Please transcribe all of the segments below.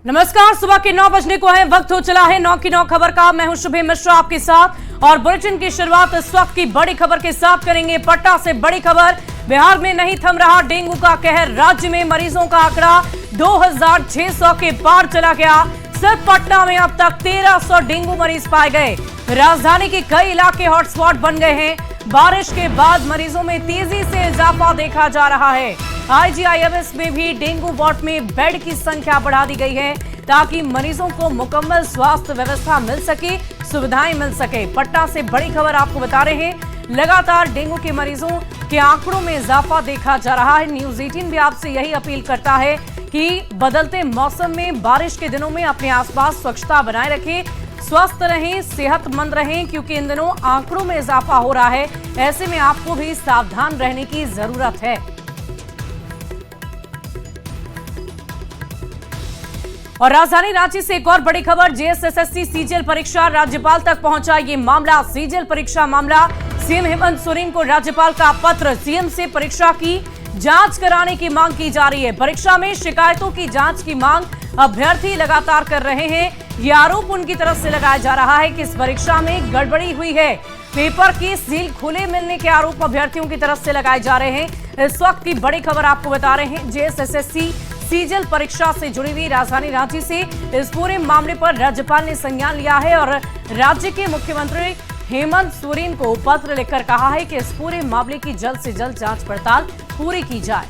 नमस्कार, सुबह के 9 बजने को है, वक्त हो चला है 9 की 9 खबर का। मैं हूं शुभे मिश्रा आपके साथ और बुलेटिन की शुरुआत इस वक्त की बड़ी खबर के साथ करेंगे। पटना से बड़ी खबर, बिहार में नहीं थम रहा डेंगू का कहर। राज्य में मरीजों का आंकड़ा 2600 के पार चला गया। सिर्फ पटना में अब तक 1300 डेंगू मरीज पाए गए। राजधानी के कई इलाके हॉटस्पॉट बन गए हैं। बारिश के बाद मरीजों में तेजी से इजाफा देखा जा रहा है। IGIMS में भी डेंगू वार्ड में बेड की संख्या बढ़ा दी गई है ताकि मरीजों को मुकम्मल स्वास्थ्य व्यवस्था मिल सके, सुविधाएं मिल सके। पटना से बड़ी खबर आपको बता रहे हैं, लगातार डेंगू के मरीजों के आंकड़ों में इजाफा देखा जा रहा है। न्यूज 18 भी आपसे यही अपील करता है कि बदलते मौसम में बारिश के दिनों में अपने आसपास स्वच्छता बनाए रखें, स्वस्थ रहें, सेहतमंद रहें, क्योंकि इन दिनों आंकड़ों में इजाफा हो रहा है। ऐसे में आपको भी सावधान रहने की जरूरत है। और राजधानी रांची से एक और बड़ी खबर, JSSSC सीजीएल परीक्षा राज्यपाल तक पहुंचा ये मामला। सीजीएल परीक्षा मामला, सीएम हेमंत सोरेन को राज्यपाल का पत्र। सीएम से परीक्षा की जांच कराने की मांग की जा रही है। परीक्षा में शिकायतों की जांच की मांग अभ्यर्थी लगातार कर रहे हैं। ये आरोप उनकी तरफ से लगाया जा रहा है कि इस परीक्षा में गड़बड़ी हुई है। पेपर की सील खुले मिलने के आरोप अभ्यर्थियों की तरफ से लगाए जा रहे हैं। इस वक्त की बड़ी खबर आपको बता रहे हैं, JSSSC सीजीएल परीक्षा से जुड़ी हुई राजधानी रांची से इस पूरे मामले पर राज्यपाल ने संज्ञान लिया है और राज्य के मुख्यमंत्री हेमंत सोरेन को पत्र लिखकर कहा है कि इस पूरे मामले की जल्द से जल्द जांच पड़ताल पूरी की जाए।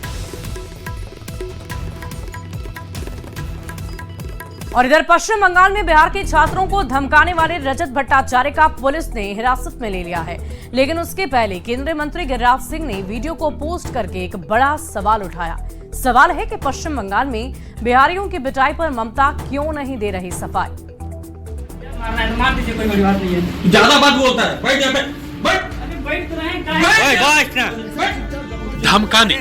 और इधर पश्चिम बंगाल में बिहार के छात्रों को धमकाने वाले रजत भट्टाचार्य का पुलिस ने हिरासत में ले लिया है। लेकिन उसके पहले केंद्रीय मंत्री गिरिराज सिंह ने वीडियो को पोस्ट करके एक बड़ा सवाल उठाया। सवाल है कि पश्चिम बंगाल में बिहारियों की पिटाई पर ममता क्यों नहीं दे रही सफाई। मार दीजिए, कोई बड़ी बात नहीं है। ज्यादा बात बोलता है, बैठ यहाँ पे, बैठ। धमकाने,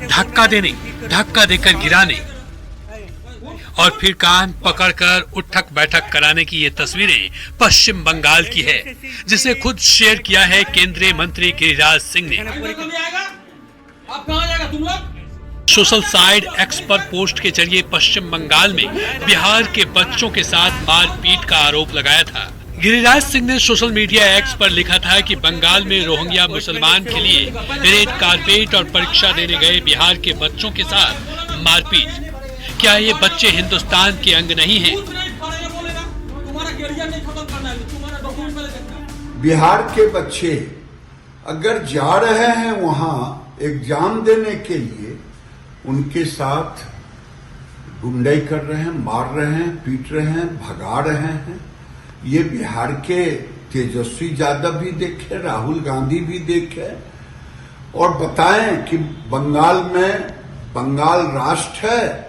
धक्का देने, धक्का देकर गिराने और फिर कान पकड़कर उठक बैठक कराने की ये तस्वीरें पश्चिम बंगाल की है, जिसे खुद शेयर किया है केंद्रीय मंत्री गिरिराज सिंह ने। आप कहाँ जाएगा तुम लोग? सोशल साइट X पर पोस्ट के जरिए पश्चिम बंगाल में बिहार के बच्चों के साथ मारपीट का आरोप लगाया था। गिरिराज सिंह ने सोशल मीडिया X पर लिखा था कि बंगाल में रोहिंग्या मुसलमान के लिए रेड कारपेट और परीक्षा देने गए बिहार के बच्चों के साथ मारपीट। क्या ये बच्चे हिंदुस्तान के अंग नहीं हैं? बिहार के बच्चे अगर जा रहे हैं वहाँ एग्जाम देने के लिए, उनके साथ गुंडाई कर रहे हैं, मार रहे हैं, पीट रहे हैं, भगा रहे हैं। ये बिहार के तेजस्वी यादव भी देखे, राहुल गांधी भी देखे और बताएं कि बंगाल में बंगाल राष्ट्र है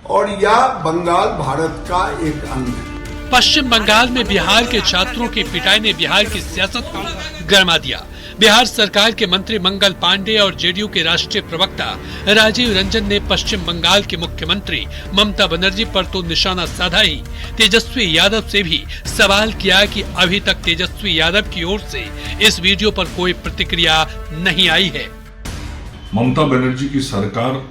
और या बंगाल भारत का एक अंग है। पश्चिम बंगाल में बिहार के छात्रों की पिटाई ने बिहार की सियासत को गरमा दिया। बिहार सरकार के मंत्री मंगल पांडे और जेडीयू के राष्ट्रीय प्रवक्ता राजीव रंजन ने पश्चिम बंगाल के मुख्यमंत्री ममता बनर्जी पर तो निशाना साधा ही, तेजस्वी यादव से भी सवाल किया कि अभी तक तेजस्वी यादव की ओर से इस वीडियो पर कोई प्रतिक्रिया नहीं आई है। ममता बनर्जी की सरकार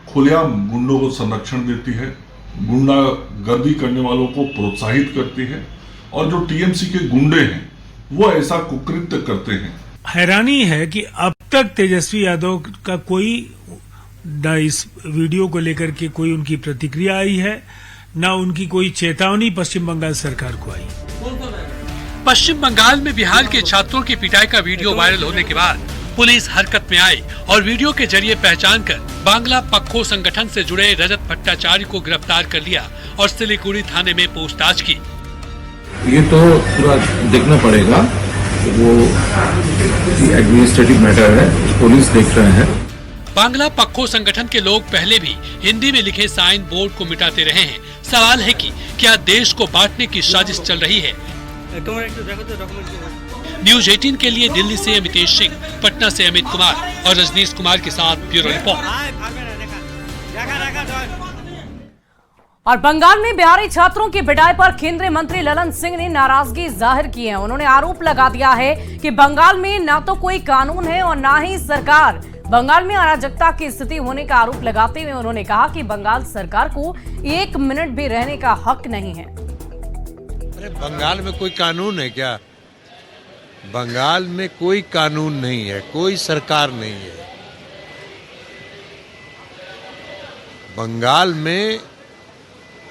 खुलेआम गुंडों को संरक्षण देती है, गुंडागर्दी करने वालों को प्रोत्साहित करती है और जो टीएमसी के गुंडे हैं वो ऐसा कुकृत्य करते हैं। हैरानी है कि अब तक तेजस्वी यादव का कोई न इस वीडियो को लेकर के कोई उनकी प्रतिक्रिया आई है, न उनकी कोई चेतावनी पश्चिम बंगाल सरकार को आई। पश्चिम बंगाल में बिहार के छात्रों की पिटाई का वीडियो वायरल होने के बाद पुलिस हरकत में आई और वीडियो के जरिए पहचान कर बांग्ला पक्खो संगठन से जुड़े रजत भट्टाचार्य को गिरफ्तार कर लिया और सिलीगुड़ी थाने में पूछताछ की। ये तो पूरा देखना पड़ेगा, वो एडमिनिस्ट्रेटिव मैटर है, पुलिस देख रहे हैं। बांग्ला पक्खो संगठन के लोग पहले भी हिंदी में लिखे साइन बोर्ड को मिटाते रहे हैं। सवाल है कि क्या देश को बांटने की साजिश चल रही है? न्यूज 18 के लिए दिल्ली से अमितेश सिंह, पटना से अमित कुमार और रजनीश कुमार के साथ ब्यूरो रिपोर्ट। और बंगाल में बिहारी छात्रों की पिटाई पर केंद्रीय मंत्री ललन सिंह ने नाराजगी जाहिर की है। उन्होंने आरोप लगा दिया है कि बंगाल में ना तो कोई कानून है और ना ही सरकार बंगाल में अराजकता की स्थिति होने का आरोप लगाते हुए उन्होंने कहा कि बंगाल सरकार को 1 मिनट भी रहने का हक नहीं है। अरे बंगाल में कोई कानून है क्या? बंगाल में कोई कानून नहीं है, कोई सरकार नहीं है। बंगाल में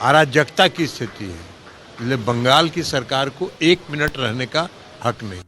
अराजकता की स्थिति है, इसलिए बंगाल की सरकार को 1 मिनट रहने का हक नहीं।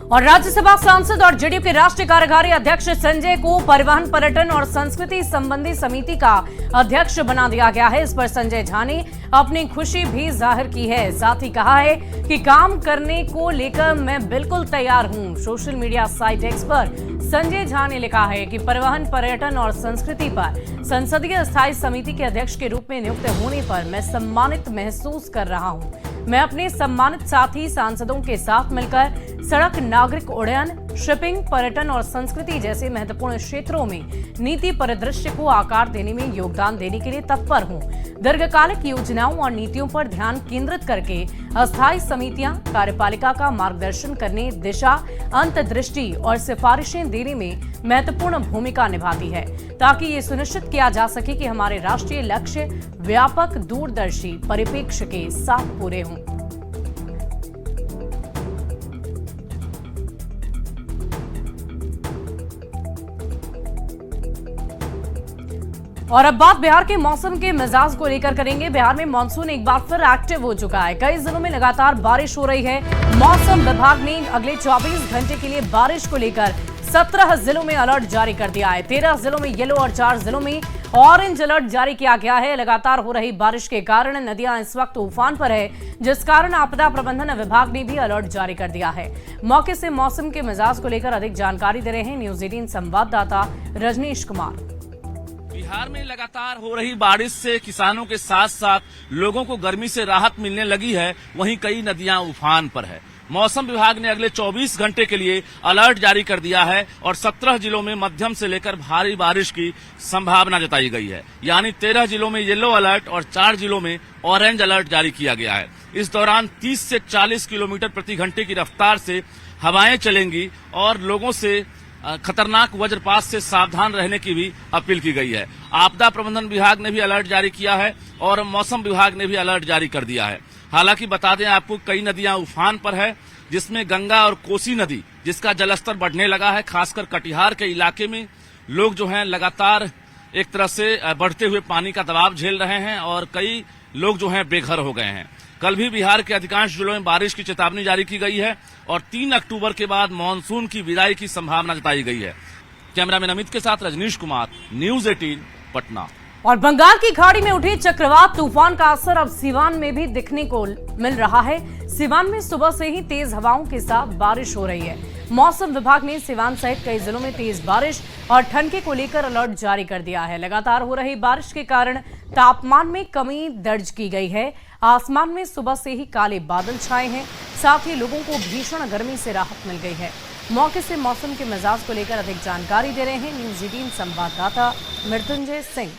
और राज्यसभा सांसद और जेडीयू के राष्ट्रीय कार्यकारी अध्यक्ष संजय को परिवहन, पर्यटन और संस्कृति संबंधी समिति का अध्यक्ष बना दिया गया है। इस पर संजय झा ने अपनी खुशी भी जाहिर की है। साथ ही कहा है कि काम करने को लेकर मैं बिल्कुल तैयार हूं। सोशल मीडिया साइट एक्स पर संजय झा ने लिखा है कि परिवहन, पर्यटन और संस्कृति पर संसदीय स्थायी समिति के अध्यक्ष के रूप में नियुक्त होने पर मैं सम्मानित महसूस कर रहा हूं। मैं अपने सम्मानित साथी सांसदों के साथ मिलकर सड़क, नागरिक उड्डयन, शिपिंग, पर्यटन और संस्कृति जैसे महत्वपूर्ण क्षेत्रों में नीति परिदृश्य को आकार देने में योगदान देने के लिए तत्पर हूं। दीर्घकालिक योजनाओं और नीतियों पर ध्यान केंद्रित करके अस्थायी समितियां कार्यपालिका का मार्गदर्शन करने, दिशा, अंतर्दृष्टि और सिफारिशें देने में महत्वपूर्ण भूमिका निभाती है, ताकि ये सुनिश्चित किया जा सके कि हमारे राष्ट्रीय लक्ष्य व्यापक दूरदर्शी परिप्रेक्ष्य के साथ पूरे हों। और अब बात बिहार के मौसम के मिजाज को लेकर करेंगे। बिहार में मानसून एक बार फिर एक्टिव हो चुका है। कई जिलों में लगातार बारिश हो रही है। मौसम विभाग ने अगले 24 घंटे के लिए बारिश को लेकर 17 जिलों में अलर्ट जारी कर दिया है। 13 जिलों में येलो और 4 जिलों में ऑरेंज अलर्ट जारी किया गया है। लगातार हो रही बारिश के कारण नदियां इस वक्त उफान पर है, जिस कारण आपदा प्रबंधन विभाग ने भी अलर्ट जारी कर दिया है। मौके से मौसम के मिजाज को लेकर अधिक जानकारी दे रहे हैं न्यूज 18 संवाददाता रजनीश कुमार। बिहार में लगातार हो रही बारिश से किसानों के साथ साथ लोगों को गर्मी से राहत मिलने लगी है। वहीं कई नदियां उफान पर है। मौसम विभाग ने अगले 24 घंटे के लिए अलर्ट जारी कर दिया है और 17 जिलों में मध्यम से लेकर भारी बारिश की संभावना जताई गई है। यानी 13 जिलों में येलो अलर्ट और 4 जिलों में ऑरेंज अलर्ट जारी किया गया है। इस दौरान 30 से 40 किलोमीटर प्रति घंटे की रफ्तार से हवाएं चलेंगी और लोगों से खतरनाक वज्रपात से सावधान रहने की भी अपील की गई है। आपदा प्रबंधन विभाग ने भी अलर्ट जारी किया है और मौसम विभाग ने भी अलर्ट जारी कर दिया है। हालांकि बता दें आपको, कई नदियां उफान पर है, जिसमें गंगा और कोसी नदी, जिसका जलस्तर बढ़ने लगा है। खासकर कटिहार के इलाके में लोग जो हैं लगातार एक तरह से बढ़ते हुए पानी का दबाव झेल रहे हैं और कई लोग जो हैं बेघर हो गए हैं। कल भी बिहार के अधिकांश जिलों में बारिश की चेतावनी जारी की गई है और 3 अक्टूबर के बाद मानसून की विदाई की संभावना जताई गई है। कैमरामैन अमित के साथ रजनीश कुमार, न्यूज 18 पटना। और बंगाल की खाड़ी में उठी चक्रवात तूफान का असर अब सिवान में भी दिखने को मिल रहा है। सिवान में सुबह से ही तेज हवाओं के साथ बारिश हो रही है। मौसम विभाग ने सिवान सहित कई जिलों में तेज बारिश और ठंडके को लेकर अलर्ट जारी कर दिया है। लगातार हो रही बारिश के कारण तापमान में कमी दर्ज की गई है। आसमान में सुबह से ही काले बादल छाए हैं। साथ ही लोगों को भीषण गर्मी से राहत मिल गई है। मौके से मौसम के मिजाज को लेकर अधिक जानकारी दे रहे हैं न्यूज 18 संवाददाता मृत्युंजय सिंह।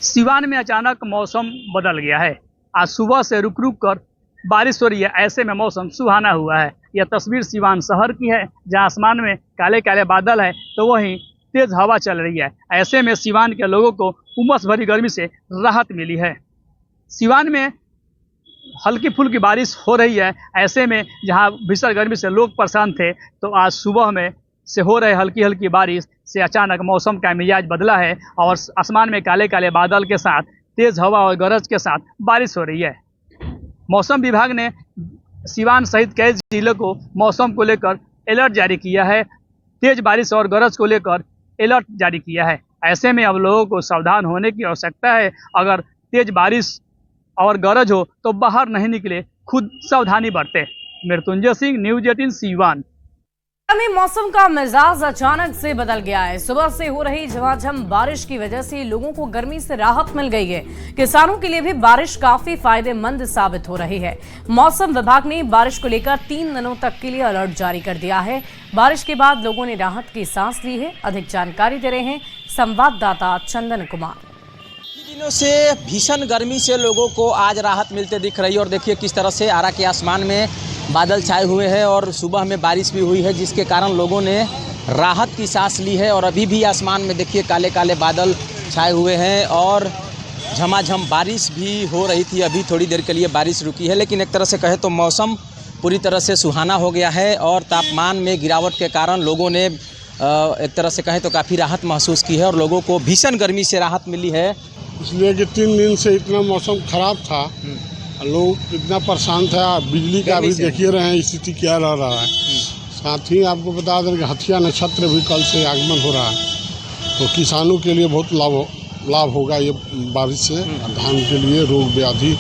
सिवान में अचानक मौसम बदल गया है। आज सुबह से रुक रुक कर बारिश हो रही है। ऐसे में मौसम सुहाना हुआ है। यह तस्वीर सिवान शहर की है, जहां आसमान में काले काले बादल है तो वहीं तेज हवा चल रही है। ऐसे में सिवान के लोगों को उमस भरी गर्मी से राहत मिली है। सिवान में हल्की फुल्की बारिश हो रही है। ऐसे में जहां भीषण गर्मी से लोग परेशान थे, तो आज सुबह में से हो रहे हल्की हल्की बारिश से अचानक मौसम का मिजाज बदला है और आसमान में काले काले बादल के साथ तेज हवा और गरज के साथ बारिश हो रही है। मौसम विभाग ने सिवान सहित कई जिलों को मौसम को लेकर अलर्ट जारी किया है। तेज बारिश और गरज को लेकर अलर्ट जारी किया है। ऐसे में अब लोगों को सावधान होने की आवश्यकता है। अगर तेज बारिश और गरज हो तो बाहर नहीं निकले, खुद सावधानी बरते। मृत्युंजय सिंह, न्यूज 18 सिवान। में मौसम का मिजाज अचानक से बदल गया है। सुबह से हो रही झमाझम बारिश की वजह से लोगों को गर्मी से राहत मिल गई है। किसानों के लिए भी बारिश काफी फायदेमंद साबित हो रही है। मौसम विभाग ने बारिश को लेकर 3 दिनों तक के लिए अलर्ट जारी कर दिया है। बारिश के बाद लोगों ने राहत की सांस ली है। अधिक जानकारी दे रहे हैं संवाददाता चंदन कुमार। दिनों से भीषण गर्मी से लोगों को आज राहत मिलते दिख रही है और देखिए किस तरह से आरा के आसमान में बादल छाए हुए हैं और सुबह में बारिश भी हुई है, जिसके कारण लोगों ने राहत की सांस ली है और अभी भी आसमान में देखिए काले काले बादल छाए हुए हैं और झमाझम बारिश भी हो रही थी। अभी थोड़ी देर के लिए बारिश रुकी है, लेकिन एक तरह से कहे तो मौसम पूरी तरह से सुहाना हो गया है और तापमान में गिरावट के कारण लोगों ने एक तरह से कहें तो काफ़ी राहत महसूस की है और लोगों को भीषण गर्मी से राहत मिली है। इसलिए कि 3 दिन से इतना मौसम खराब था, लोग इतना परेशान था। बिजली का भी देखिए रहे हैं स्थिति क्या रह रहा है। साथ ही आपको बता दें कि हथिया नक्षत्र भी कल से आगमन हो रहा है, तो किसानों के लिए बहुत लाभ होगा ये बारिश से। धान के लिए रोग व्याधि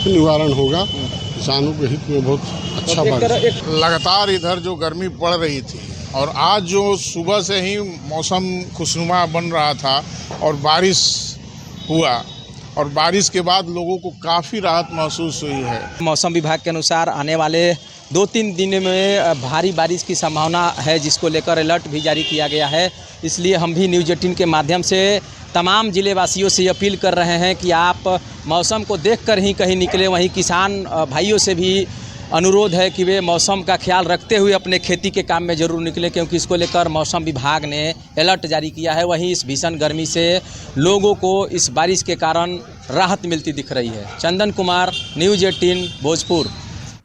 निवारण होगा, किसानों के हित में बहुत अच्छा बारिश। लगातार इधर जो गर्मी पड़ रही थी और आज जो सुबह से ही मौसम खुशनुमा बन रहा था और बारिश हुआ और बारिश के बाद लोगों को काफ़ी राहत महसूस हुई है। मौसम विभाग के अनुसार आने वाले 2-3 दिन में भारी बारिश की संभावना है, जिसको लेकर अलर्ट भी जारी किया गया है। इसलिए हम भी न्यूज़ 18 के माध्यम से तमाम ज़िले वासियों से अपील कर रहे हैं कि आप मौसम को देखकर ही कहीं निकले। वहीं किसान भाइयों से भी अनुरोध है कि वे मौसम का ख्याल रखते हुए अपने खेती के काम में ज़रूर निकले, क्योंकि इसको लेकर मौसम विभाग ने अलर्ट जारी किया है। वहीं इस भीषण गर्मी से लोगों को इस बारिश के कारण राहत मिलती दिख रही है। चंदन कुमार, न्यूज़ 18 भोजपुर।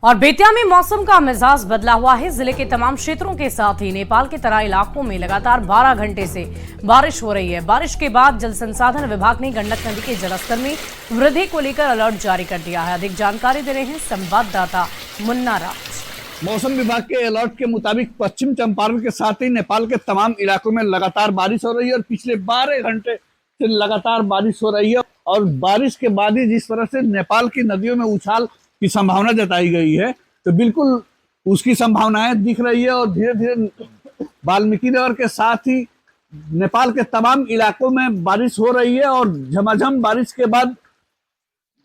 और बेतिया में मौसम का मिजाज बदला हुआ है। जिले के तमाम क्षेत्रों के साथ ही नेपाल के तराई इलाकों में लगातार 12 घंटे से बारिश हो रही है। बारिश के बाद जल संसाधन विभाग ने गंडक नदी के जलस्तर में वृद्धि को लेकर अलर्ट जारी कर दिया है। अधिक जानकारी दे रहे हैं संवाददाता मुन्ना राज। मौसम विभाग के अलर्ट के मुताबिक पश्चिम चंपारण के साथ ही नेपाल के तमाम इलाकों में लगातार बारिश हो रही है और पिछले 12 घंटे से लगातार बारिश हो रही है। और बारिश के बाद ही जिस तरह से नेपाल की नदियों में उछाल की संभावना जताई गई है, तो बिल्कुल उसकी संभावनाएं दिख रही है। और धीरे धीरे वाल्मीकि नगर के साथ ही नेपाल के तमाम इलाकों में बारिश हो रही है और झमाझम बारिश के बाद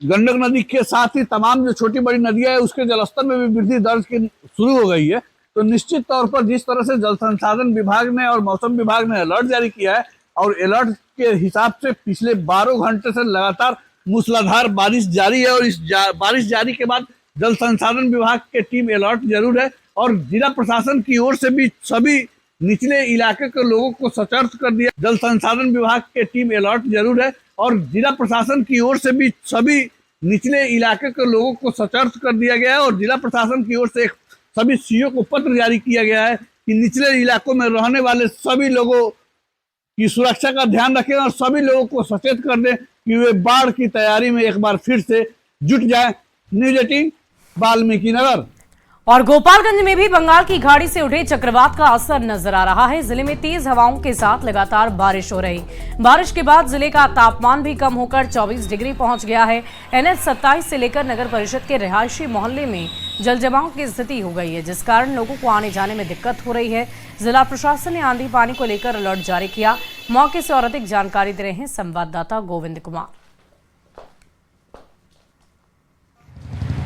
गंडक नदी के साथ ही तमाम जो छोटी बड़ी नदियां है उसके जलस्तर में भी वृद्धि दर्ज की शुरू हो गई है। तो निश्चित तौर पर जिस तरह से जल संसाधन विभाग ने और मौसम विभाग ने अलर्ट जारी किया है और अलर्ट के हिसाब से पिछले 12 घंटे से लगातार मूसलाधार बारिश जारी है और इस बारिश जारी के बाद जल संसाधन विभाग की टीम अलर्ट जरूर है और जिला प्रशासन की ओर से भी सभी निचले इलाके के लोगों को सतर्क कर दिया। जल संसाधन विभाग की टीम अलर्ट जरूर है और जिला प्रशासन की ओर से भी सभी निचले इलाके के लोगों को सतर्क कर दिया गया है और जिला प्रशासन की ओर से सभी सीओ को पत्र जारी किया गया है कि निचले इलाकों में रहने वाले सभी लोगों की सुरक्षा का ध्यान रखें और सभी लोगों को सचेत कर दें कि वे बाढ़ की तैयारी में एक बार फिर से जुट जाएं। न्यूज़ 18 वाल्मीकि नगर। और गोपालगंज में भी बंगाल की खाड़ी से उठे चक्रवात का असर नजर आ रहा है। जिले में तेज हवाओं के साथ लगातार बारिश हो रही। बारिश के बाद जिले का तापमान भी कम होकर 24 डिग्री पहुंच गया है। NH 27 से लेकर नगर परिषद के रिहायशी मोहल्ले में जल जमाव की स्थिति हो गई है, जिस कारण लोगों को आने जाने में दिक्कत हो रही है। जिला प्रशासन ने आंधी पानी को लेकर अलर्ट जारी किया। मौके से और अधिक जानकारी दे रहे हैं संवाददाता गोविंद कुमार।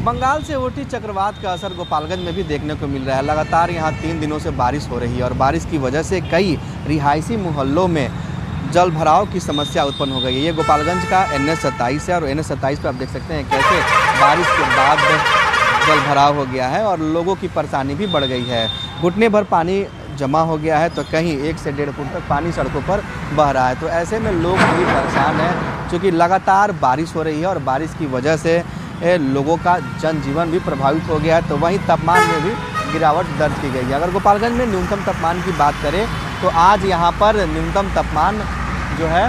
बंगाल से उठी चक्रवात का असर गोपालगंज में भी देखने को मिल रहा है। लगातार यहाँ 3 दिनों से बारिश हो रही है और बारिश की वजह से कई रिहायशी मोहल्लों में जल भराव की समस्या उत्पन्न हो गई है। ये गोपालगंज का NH 27 है और NH 27 पर आप देख सकते हैं कैसे बारिश के बाद जल भराव हो गया है और लोगों की परेशानी भी बढ़ गई है। घुटने भर पानी जमा हो गया है तो कहीं 1 से 1.5 फुट तक पानी सड़कों पर बह रहा है। तो ऐसे में लोग भी परेशान हैं, क्योंकि लगातार बारिश हो रही है और बारिश की वजह से लोगों का जनजीवन भी प्रभावित हो गया है। तो वहीं तापमान में भी गिरावट दर्ज की गई है। अगर गोपालगंज में न्यूनतम तापमान की बात करें तो आज यहाँ पर न्यूनतम तापमान जो है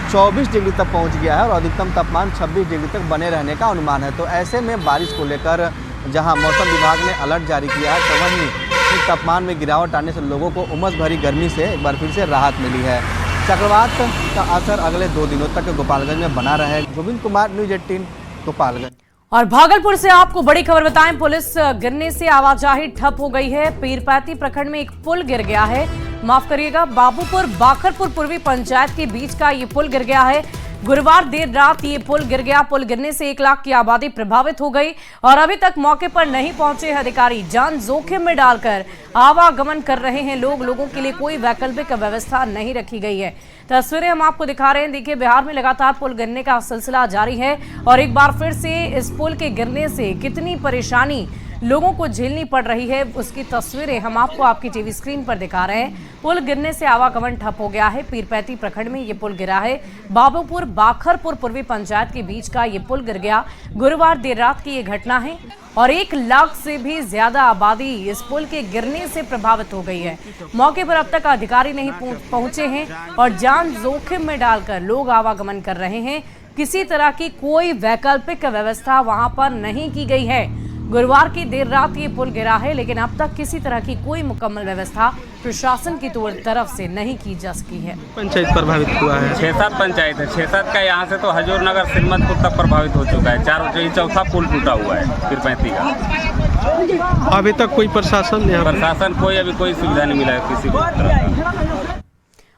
24 डिग्री तक पहुँच गया है और अधिकतम तापमान 26 डिग्री तक बने रहने का अनुमान है। तो ऐसे में बारिश को लेकर जहाँ मौसम विभाग ने अलर्ट जारी किया है, तो वहीं तापमान में गिरावट आने से लोगों को उमस भरी गर्मी से एक बार फिर से राहत मिली है। चक्रवात का असर अगले 2 दिनों तक गोपालगंज में बना रहा है। गोविंद कुमार, न्यूज़ 18 गोपालगंज। और भागलपुर से आपको बड़ी खबर बताएं, पुलिस गिरने से आवाजाही ठप हो गई है। पीरपैती प्रखंड में एक पुल गिर गया है। माफ करिएगा, बाबूपुर बाखरपुर पूर्वी पंचायत के बीच का ये पुल गिर गया है। गुरुवार देर रात ये पुल गिर गया। पुल गिरने से 1 लाख की आबादी प्रभावित हो गई और अभी तक मौके पर नहीं पहुंचे अधिकारी। जान जोखिम में डालकर आवागमन कर रहे हैं लोगों के लिए कोई वैकल्पिक व्यवस्था नहीं रखी गई है। तस्वीरें हम आपको दिखा रहे हैं। देखिए, बिहार में लगातार पुल गिरने का सिलसिला जारी है और एक बार फिर से इस पुल के गिरने से कितनी परेशानी लोगों को झेलनी पड़ रही है, उसकी तस्वीरें हम आपको आपकी टीवी स्क्रीन पर दिखा रहे हैं। पुल गिरने से आवागमन ठप हो गया है। पीरपैती प्रखंड में ये पुल गिरा है। बाबूपुर बाखरपुर पूर्वी पंचायत के बीच का ये पुल गिर गया। गुरुवार देर रात की ये घटना है और 1 लाख से भी ज्यादा आबादी इस पुल के गिरने से प्रभावित हो गई है। मौके पर अब तक अधिकारी नहीं पहुंचे हैं और जान जोखिम में डालकर लोग आवागमन कर रहे हैं। किसी तरह की कोई वैकल्पिक व्यवस्था वहां पर नहीं की गई है। गुरुवार की देर रात ये पुल गिरा है, लेकिन अब तक किसी तरह की कोई मुकम्मल व्यवस्था प्रशासन की तरफ से नहीं की जा सकी है। पंचायत प्रभावित हुआ है, 6-7 पंचायत है। 6-7 का यहाँ से तो हजूर नगर सिलमतपुर तक प्रभावित हो चुका है। चौथा पुल टूटा हुआ है पीरपैती का। अभी तक कोई प्रशासन कोई अभी कोई सुविधा नहीं मिला है किसी को तरह का।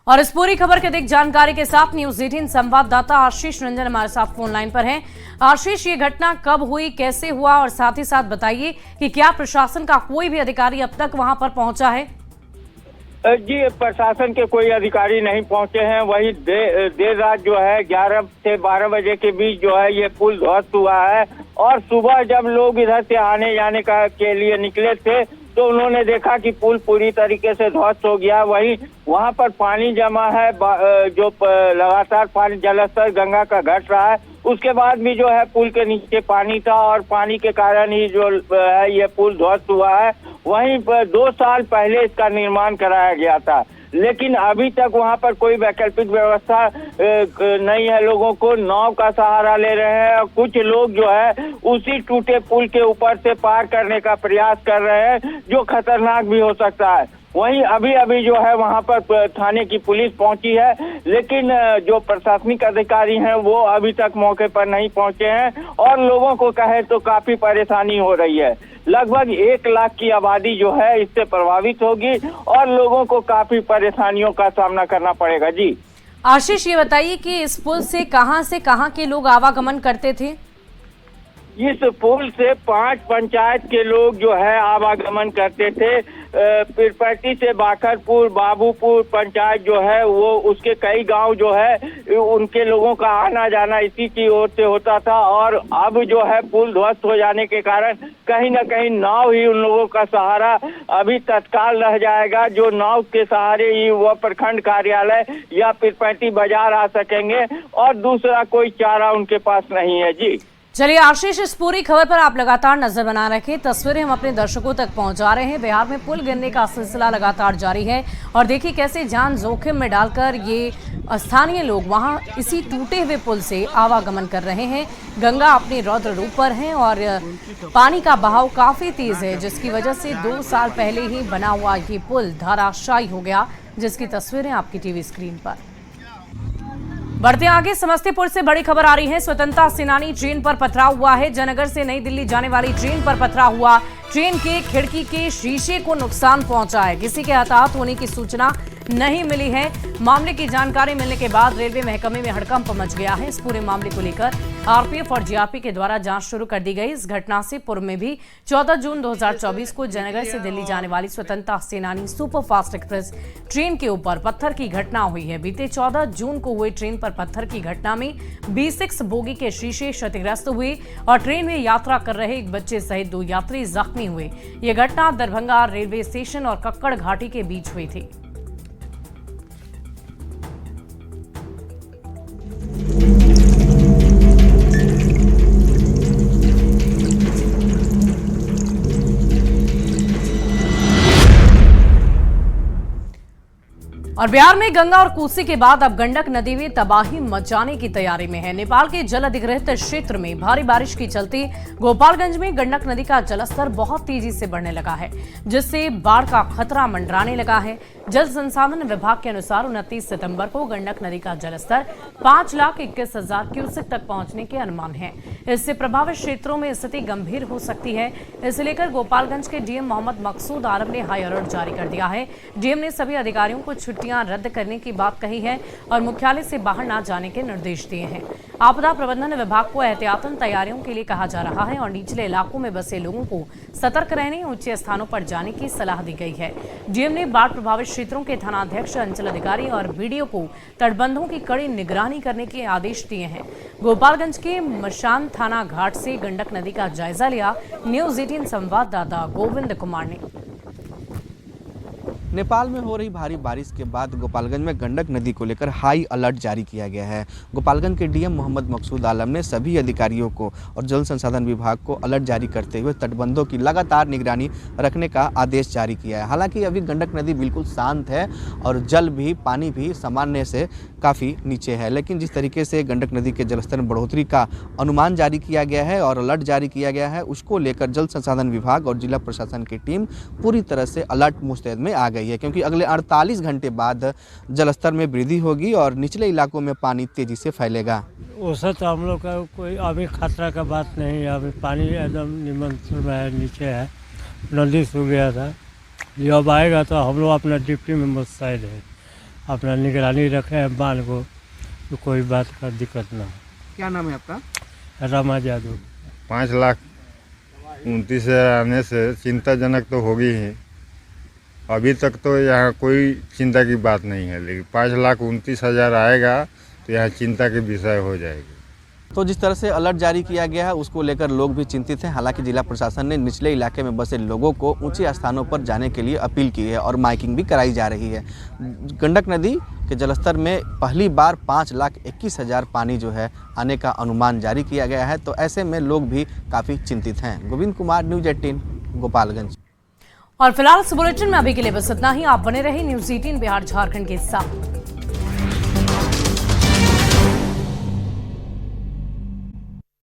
और इस पूरी खबर के अधिक जानकारी के साथ न्यूज़ 18 संवाददाता आशीष रंजन हमारे साथ फोन लाइन पर हैं। आशीष, ये घटना कब हुई, कैसे हुआ और साथ ही साथ बताइए कि क्या प्रशासन का कोई भी अधिकारी अब तक वहां पर पहुंचा है? जी, प्रशासन के कोई अधिकारी नहीं पहुंचे हैं। वही देर रात जो है 11 से 12 बजे के बीच जो है ये पुल ध्वस्त हुआ है और सुबह जब लोग इधर से आने जाने के लिए निकले थे तो उन्होंने देखा कि पुल पूरी तरीके से ध्वस्त हो गया। वहीं वहां पर पानी जमा है, जो लगातार पानी जलस्तर गंगा का घट रहा है। उसके बाद भी जो है पुल के नीचे पानी था और पानी के कारण ही जो है ये पुल ध्वस्त हुआ है। वहीं 2 साल पहले इसका निर्माण कराया गया था, लेकिन अभी तक वहां पर कोई वैकल्पिक व्यवस्था नहीं है। लोगों को नाव का सहारा ले रहे हैं और कुछ लोग जो है उसी टूटे पुल के ऊपर से पार करने का प्रयास कर रहे हैं, जो खतरनाक भी हो सकता है। वहीं अभी जो है वहां पर थाने की पुलिस पहुंची है, लेकिन जो प्रशासनिक अधिकारी हैं वो अभी तक मौके पर नहीं पहुंचे हैं और लोगों को कहे तो काफी परेशानी हो रही है। लगभग 1 लाख की आबादी जो है इससे प्रभावित होगी और लोगों को काफी परेशानियों का सामना करना पड़ेगा। जी आशीष, ये बताइए कि इस पुल से कहां के लोग आवागमन करते थे? इस पुल से 5 पंचायत के लोग जो है आवागमन करते थे। पीरपैती से बाखरपुर बाबूपुर पंचायत जो है वो उसके कई गांव जो है उनके लोगों का आना जाना इसी की ओर से होता था और अब जो है पुल ध्वस्त हो जाने के कारण कहीं ना कहीं नाव ही उन लोगों का सहारा अभी तत्काल रह जाएगा। जो नाव के सहारे ही वह प्रखंड कार्यालय या पीरपैती बाजार आ सकेंगे और दूसरा कोई चारा उनके पास नहीं है। जी चलिए आशीष, इस पूरी खबर पर आप लगातार नजर बना रखें। तस्वीरें हम अपने दर्शकों तक पहुंचा रहे हैं। बिहार में पुल गिरने का सिलसिला लगातार जारी है और देखिए कैसे जान जोखिम में डालकर ये स्थानीय लोग वहां इसी टूटे हुए पुल से आवागमन कर रहे हैं। गंगा अपने रौद्र रूप पर है और पानी का बहाव काफी तेज है, जिसकी वजह से 2 साल पहले ही बना हुआ ये पुल धराशायी हो गया, जिसकी तस्वीरें आपकी टीवी स्क्रीन पर। बढ़ते आगे, समस्तीपुर से बड़ी खबर आ रही है। स्वतंत्रता सेनानी ट्रेन पर पथराव हुआ है। जयनगर से नई दिल्ली जाने वाली ट्रेन पर पथराव हुआ। ट्रेन के खिड़की के शीशे को नुकसान पहुंचा है। किसी के हताहत होने की सूचना नहीं मिली है। मामले की जानकारी मिलने के बाद रेलवे महकमे में हड़कंप मच गया है। इस पूरे मामले को लेकर आरपीएफ और जीआरपी के द्वारा जांच शुरू कर दी गई। इस घटना से पूर्व में भी 14 जून 2024 को जयनगर से दिल्ली जाने वाली स्वतंत्रता सेनानी सुपरफास्ट एक्सप्रेस ट्रेन के ऊपर पत्थर की घटना हुई है। बीते 14 जून को हुई ट्रेन पर पत्थर की घटना में B6 बोगी के शीशे क्षतिग्रस्त हुए और ट्रेन में यात्रा कर रहे एक बच्चे सहित 2 यात्री जख्मी हुए। यह घटना दरभंगा रेलवे स्टेशन और कक्कड़ घाटी के बीच हुई थी। और बिहार में गंगा और कोसी के बाद अब गंडक नदी में तबाही मचाने की तैयारी में है। नेपाल के जल अधिग्रहित क्षेत्र में भारी बारिश के चलते गोपालगंज में गंडक नदी का जलस्तर बहुत तेजी से बढ़ने लगा है, जिससे बाढ़ का खतरा मंडराने लगा है। जल संसाधन विभाग के अनुसार 29 सितंबर को गंडक नदी का जलस्तर 5,21,000 क्यूसेक तक पहुंचने के अनुमान है। इससे प्रभावित क्षेत्रों में स्थिति गंभीर हो सकती है। इसे लेकर गोपालगंज के डीएम मोहम्मद मकसूद आलम ने हाई अलर्ट जारी कर दिया है। डीएम ने सभी अधिकारियों को छुट्टी छुट्टियां रद्द करने की बात कही है और मुख्यालय से बाहर न जाने के निर्देश दिए हैं। आपदा प्रबंधन विभाग को एहतियातन तैयारियों के लिए कहा जा रहा है और निचले इलाकों में बसे लोगों को सतर्क रहने, ऊंचे स्थानों पर जाने की सलाह दी गई है। डीएम ने बाढ़ प्रभावित क्षेत्रों के थानाध्यक्ष, अंचल अधिकारी और बीडीओ को तटबंधों की कड़ी निगरानी करने के आदेश दिए हैं। गोपालगंज के मशान थाना घाट से गंडक नदी का जायजा लिया न्यूज़ 18 संवाददाता गोविंद कुमार ने। नेपाल में हो रही भारी बारिश के बाद गोपालगंज में गंडक नदी को लेकर हाई अलर्ट जारी किया गया है। गोपालगंज के डीएम मोहम्मद मकसूद आलम ने सभी अधिकारियों को और जल संसाधन विभाग को अलर्ट जारी करते हुए तटबंधों की लगातार निगरानी रखने का आदेश जारी किया है। हालांकि अभी गंडक नदी बिल्कुल शांत है और जल भी, पानी भी सामान्य से काफ़ी नीचे है, लेकिन जिस तरीके से गंडक नदी के जलस्तर में बढ़ोतरी का अनुमान जारी किया गया है और अलर्ट जारी किया गया है, उसको लेकर जल संसाधन विभाग और जिला प्रशासन की टीम पूरी तरह से अलर्ट मुस्तैद में आ गई है, क्योंकि अगले 48 घंटे बाद जलस्तर में वृद्धि होगी और निचले इलाकों में पानी तेजी से फैलेगा। वैसा तो हम लोग का कोई अभी खतरा का बात नहीं है। अभी पानी एकदम नियंत्रण में है, नीचे है, नदी सूख गया था। जब आएगा तो हम लोग अपना डिप्टी में मुस्तैद है, अपना निगरानी रखे हैं बांध को, तो कोई बात का दिक्कत ना हो। क्या नाम है आपका? रमा यादव। 5,29,000 आने से चिंताजनक तो होगी ही। अभी तक तो यहाँ कोई चिंता की बात नहीं है, लेकिन 5,29,000 आएगा तो यहाँ चिंता के विषय हो जाएगी। तो जिस तरह से अलर्ट जारी किया गया है उसको लेकर लोग भी चिंतित हैं। हालांकि जिला प्रशासन ने निचले इलाके में बसे लोगों को ऊंचे स्थानों पर जाने के लिए अपील की है और माइकिंग भी कराई जा रही है। गंडक नदी के जलस्तर में पहली बार 5,21,000 पानी जो है आने का अनुमान जारी किया गया है, तो ऐसे में लोग भी काफ़ी चिंतित हैं। गोविंद कुमार, न्यूज़ 18 गोपालगंज। और फिलहाल इस बुलेटिन में अभी के लिए बस इतना ही। आप बने रहे न्यूज़ 18 बिहार झारखंड के साथ।